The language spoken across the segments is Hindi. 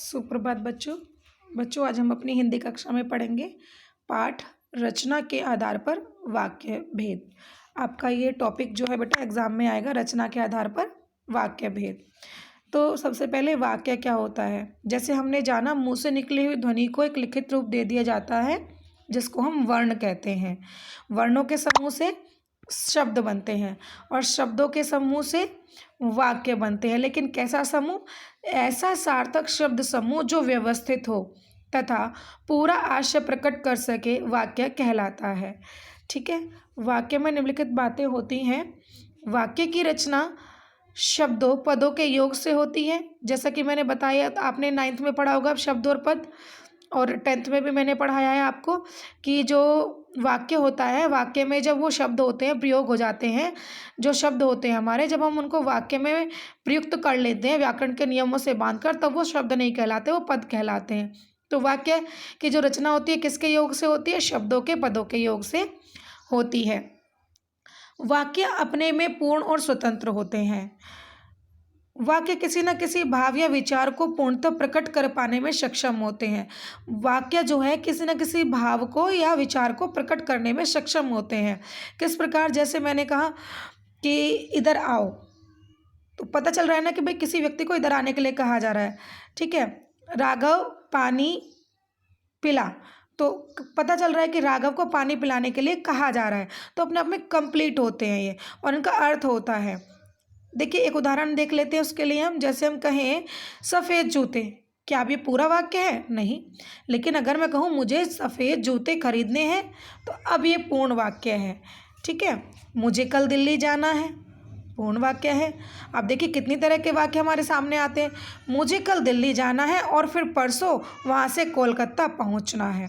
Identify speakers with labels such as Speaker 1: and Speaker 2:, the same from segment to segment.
Speaker 1: सुप्रभात बच्चों। आज हम अपनी हिंदी कक्षा में पढ़ेंगे पाठ रचना के आधार पर वाक्य भेद। आपका ये टॉपिक जो है बेटा एग्जाम में आएगा, रचना के आधार पर वाक्य भेद। तो सबसे पहले वाक्य क्या होता है? जैसे हमने जाना, मुंह से निकली हुई ध्वनि को एक लिखित रूप दे दिया जाता है जिसको हम वर्ण कहते हैं। वर्णों के समूह से शब्द बनते हैं और शब्दों के समूह से वाक्य बनते हैं। लेकिन कैसा समूह? ऐसा सार्थक शब्द समूह जो व्यवस्थित हो तथा पूरा आशय प्रकट कर सके वाक्य कहलाता है। ठीक है, वाक्य में निम्नलिखित बातें होती हैं। वाक्य की रचना शब्दों पदों के योग से होती है। जैसा कि मैंने बताया, आपने 9th में पढ़ा होगा शब्द और पद, और 10th में भी मैंने पढ़ाया है आपको कि जो वाक्य होता है, वाक्य में जब वो शब्द होते हैं, प्रयोग हो जाते हैं, जो शब्द होते हैं हमारे, जब हम उनको वाक्य में प्रयुक्त कर लेते हैं व्याकरण के नियमों से बांधकर, तब वो शब्द नहीं कहलाते, वो पद कहलाते हैं। तो वाक्य की जो रचना होती है किसके योग से होती है? शब्दों के, पदों के योग से होती है। वाक्य अपने में पूर्ण और स्वतंत्र होते हैं। वाक्य किसी न किसी भाव या विचार को पूर्णतः प्रकट कर पाने में सक्षम होते हैं। वाक्य जो है किसी न किसी भाव को या विचार को प्रकट करने में सक्षम होते हैं। किस प्रकार? जैसे मैंने कहा कि इधर आओ, तो पता चल रहा है ना कि भाई किसी व्यक्ति को इधर आने के लिए कहा जा रहा है। ठीक है, राघव पानी पिला, तो पता चल रहा है कि राघव को पानी पिलाने के लिए कहा जा रहा है। तो अपने आप में कंप्लीट होते हैं ये, और इनका अर्थ होता है। देखिए, एक उदाहरण देख लेते हैं उसके लिए हम। जैसे हम कहें सफ़ेद जूते, क्या अब ये पूरा वाक्य है? नहीं। लेकिन अगर मैं कहूँ मुझे सफ़ेद जूते खरीदने हैं, तो अब ये पूर्ण वाक्य है। ठीक है, मुझे कल दिल्ली जाना है, पूर्ण वाक्य है। अब देखिए कितनी तरह के वाक्य हमारे सामने आते हैं। मुझे कल दिल्ली जाना है और फिर परसों वहाँ से कोलकाता पहुँचना है।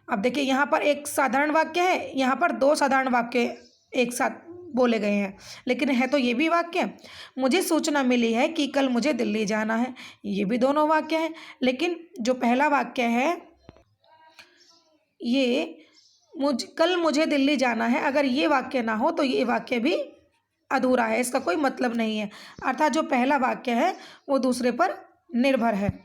Speaker 1: अब देखिए यहाँ पर एक साधारण वाक्य है, यहाँ पर दो साधारण वाक्य एक साथ बोले गए हैं, लेकिन है तो ये भी वाक्य। मुझे सूचना मिली है कि कल मुझे दिल्ली जाना है, ये भी दोनों वाक्य हैं। लेकिन जो पहला वाक्य है, ये कल मुझे दिल्ली जाना है, अगर ये वाक्य ना हो तो ये वाक्य भी अधूरा है, इसका कोई मतलब नहीं है। अर्थात जो पहला वाक्य है वो दूसरे पर निर्भर है।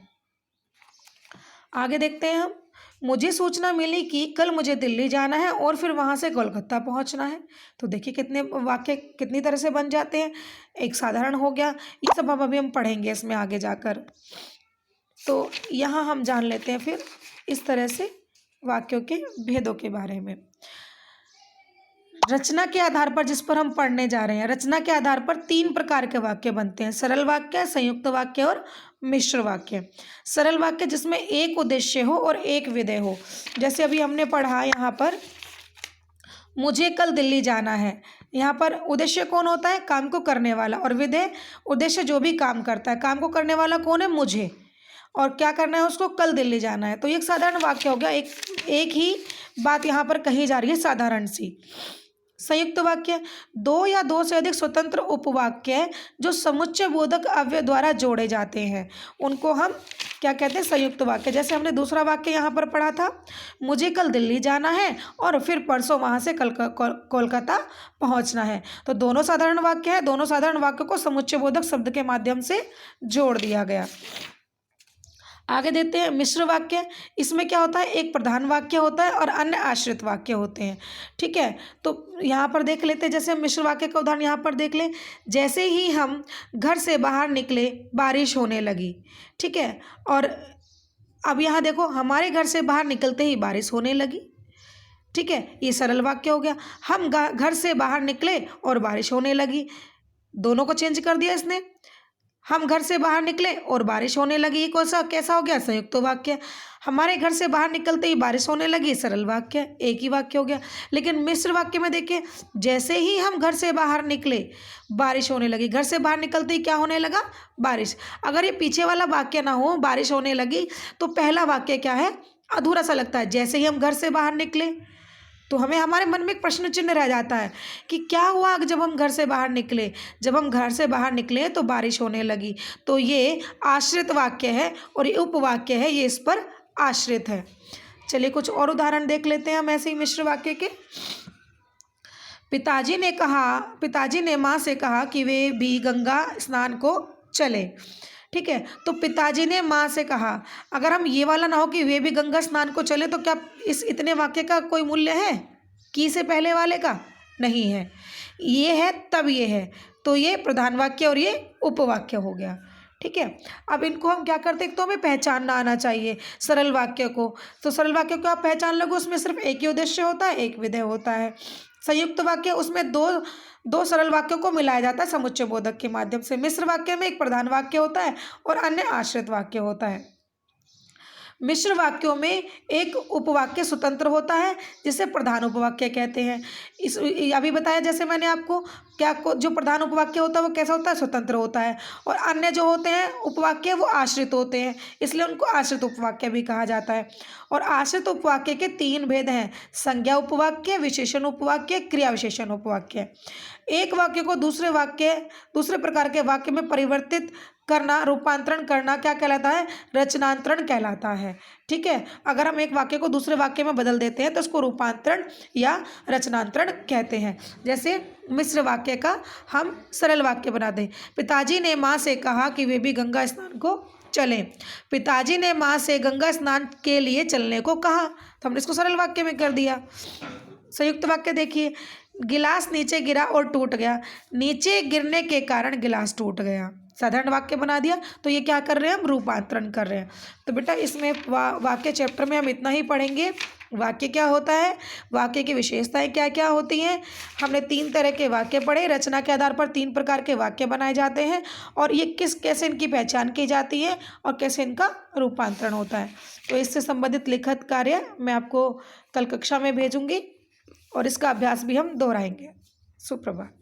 Speaker 1: आगे देखते हैं हम। मुझे सूचना मिली कि कल मुझे दिल्ली जाना है और फिर वहाँ से कोलकाता पहुँचना है। तो देखिए कितने वाक्य कितनी तरह से बन जाते हैं। एक साधारण हो गया, ये सब हम अभी पढ़ेंगे इसमें आगे जाकर। तो यहाँ हम जान लेते हैं फिर इस तरह से वाक्यों के भेदों के बारे में। रचना के आधार पर जिस पर हम पढ़ने जा रहे हैं, रचना के आधार पर 3 प्रकार के वाक्य बनते हैं: सरल वाक्य, संयुक्त वाक्य और मिश्र वाक्य। सरल वाक्य जिसमें एक उद्देश्य हो और एक विधेय हो। जैसे अभी हमने पढ़ा यहाँ पर, मुझे कल दिल्ली जाना है। यहाँ पर उद्देश्य कौन होता है? काम को करने वाला। और विधेय, उद्देश्य जो भी काम करता है। काम को करने वाला कौन है? मुझे। और क्या करना है उसको? कल दिल्ली जाना है। तो ये एक साधारण वाक्य हो गया, एक ही बात यहाँ पर कही जा रही है, साधारण सी। संयुक्त वाक्य, 2 या 2 से अधिक स्वतंत्र उपवाक्य जो समुच्चय बोधक अव्यय द्वारा जोड़े जाते हैं, उनको हम क्या कहते हैं? संयुक्त वाक्य। जैसे हमने दूसरा वाक्य यहाँ पर पढ़ा था, मुझे कल दिल्ली जाना है और फिर परसों वहाँ से कोलकाता पहुँचना है। तो दोनों साधारण वाक्य है, दोनों साधारण वाक्य को समुच्चय बोधक शब्द के माध्यम से जोड़ दिया गया। आगे देखते हैं मिश्र वाक्य। इसमें क्या होता है? एक प्रधान वाक्य होता है और अन्य आश्रित वाक्य होते हैं। ठीक है, तो यहाँ पर देख लेते हैं। जैसे हम मिश्र वाक्य का उदाहरण यहाँ पर देख लें। जैसे ही हम घर से बाहर निकले, बारिश होने लगी। ठीक है, और अब यहाँ देखो, हमारे घर से बाहर निकलते ही बारिश होने लगी। ठीक है, ये सरल वाक्य हो गया। हम घर से बाहर निकले और बारिश होने लगी, दोनों को चेंज कर दिया इसने। हम घर से बाहर निकले और बारिश होने लगी, ये कैसा हो गया? संयुक्त वाक्य। हमारे घर से बाहर निकलते ही बारिश होने लगी, सरल वाक्य, एक ही वाक्य हो गया। लेकिन मिश्र वाक्य में देखिए, जैसे ही हम घर से बाहर निकले, बारिश होने लगी। घर से बाहर निकलते ही क्या होने लगा? बारिश। अगर ये पीछे वाला वाक्य ना हो, बारिश होने लगी, तो पहला वाक्य क्या है? अधूरा सा लगता है। जैसे ही हम घर से बाहर निकले, तो हमारे मन में एक प्रश्न चिन्ह रह जाता है कि क्या हुआ जब हम घर से बाहर निकले? जब हम घर से बाहर निकले तो बारिश होने लगी। तो ये आश्रित वाक्य है और ये उपवाक्य है, ये इस पर आश्रित है। चलिए कुछ और उदाहरण देख लेते हैं हम ऐसे ही मिश्र वाक्य के। पिताजी ने माँ से कहा कि वे भी गंगा स्नान को चले। ठीक है। तो पिताजी ने माँ से कहा, अगर हम ये वाला ना हो कि वे भी गंगा स्नान को चले, तो क्या इस इतने वाक्य का कोई मूल्य है? की से पहले वाले का नहीं है। ये है तब ये है, तो ये प्रधान वाक्य और ये उपवाक्य हो गया। ठीक है। अब इनको हम क्या करते हैं, तो हमें पहचानना आना चाहिए सरल वाक्य को। तो सरल वाक्य को आप पहचान लोगे, उसमें सिर्फ एक ही उद्देश्य होता है, एक विधेय होता है। संयुक्त वाक्य, उसमें दो दो सरल वाक्यों को मिलाया जाता है समुच्चय बोधक के माध्यम से। मिश्र वाक्य में एक प्रधान वाक्य होता है और अन्य आश्रित वाक्य होता है। मिश्र वाक्यों में एक उपवाक्य स्वतंत्र होता है जिसे प्रधान उपवाक्य कहते हैं। इस अभी बताया जैसे मैंने आपको, क्या जो प्रधान उपवाक्य होता है वो कैसा होता है, स्वतंत्र होता है, और अन्य जो होते हैं उपवाक्य वो आश्रित होते हैं, इसलिए उनको आश्रित उपवाक्य भी कहा जाता है। और आश्रित उपवाक्य के 3 भेद हैं, संज्ञा उपवाक्य, विशेषण उपवाक्य, क्रिया विशेषण उपवाक्य। एक वाक्य को दूसरे प्रकार के वाक्य में परिवर्तित करना, रूपांतरण करना क्या कहलाता है, रचनांतरण कहलाता है। ठीक है। अगर हम एक वाक्य को दूसरे वाक्य में बदल देते हैं तो उसको रूपांतरण या रचनांतरण कहते हैं। जैसे मिश्र वाक्य का हम सरल वाक्य बना दें, पिताजी ने माँ से कहा कि वे भी गंगा स्नान को चलें। पिताजी ने माँ से गंगा स्नान के लिए चलने को कहा, तो हमने इसको सरल वाक्य में कर दिया। संयुक्त वाक्य देखिए, गिलास नीचे गिरा और टूट गया, नीचे गिरने के कारण गिलास टूट गया। साधारण वाक्य बना दिया, तो ये क्या कर रहे हैं, हम रूपांतरण कर रहे हैं। तो बेटा इसमें वाक्य चैप्टर में हम इतना ही पढ़ेंगे। वाक्य क्या होता है, वाक्य की विशेषताएं क्या क्या होती हैं। हमने 3 तरह के वाक्य पढ़े, रचना के आधार पर 3 प्रकार के वाक्य बनाए जाते हैं, और ये कैसे इनकी पहचान की जाती है और कैसे इनका रूपांतरण होता है। तो इससे संबंधित लिखित कार्य मैं आपको कल कक्षा में भेजूँगी और इसका अभ्यास भी हम दोहराएंगे। सुप्रभात।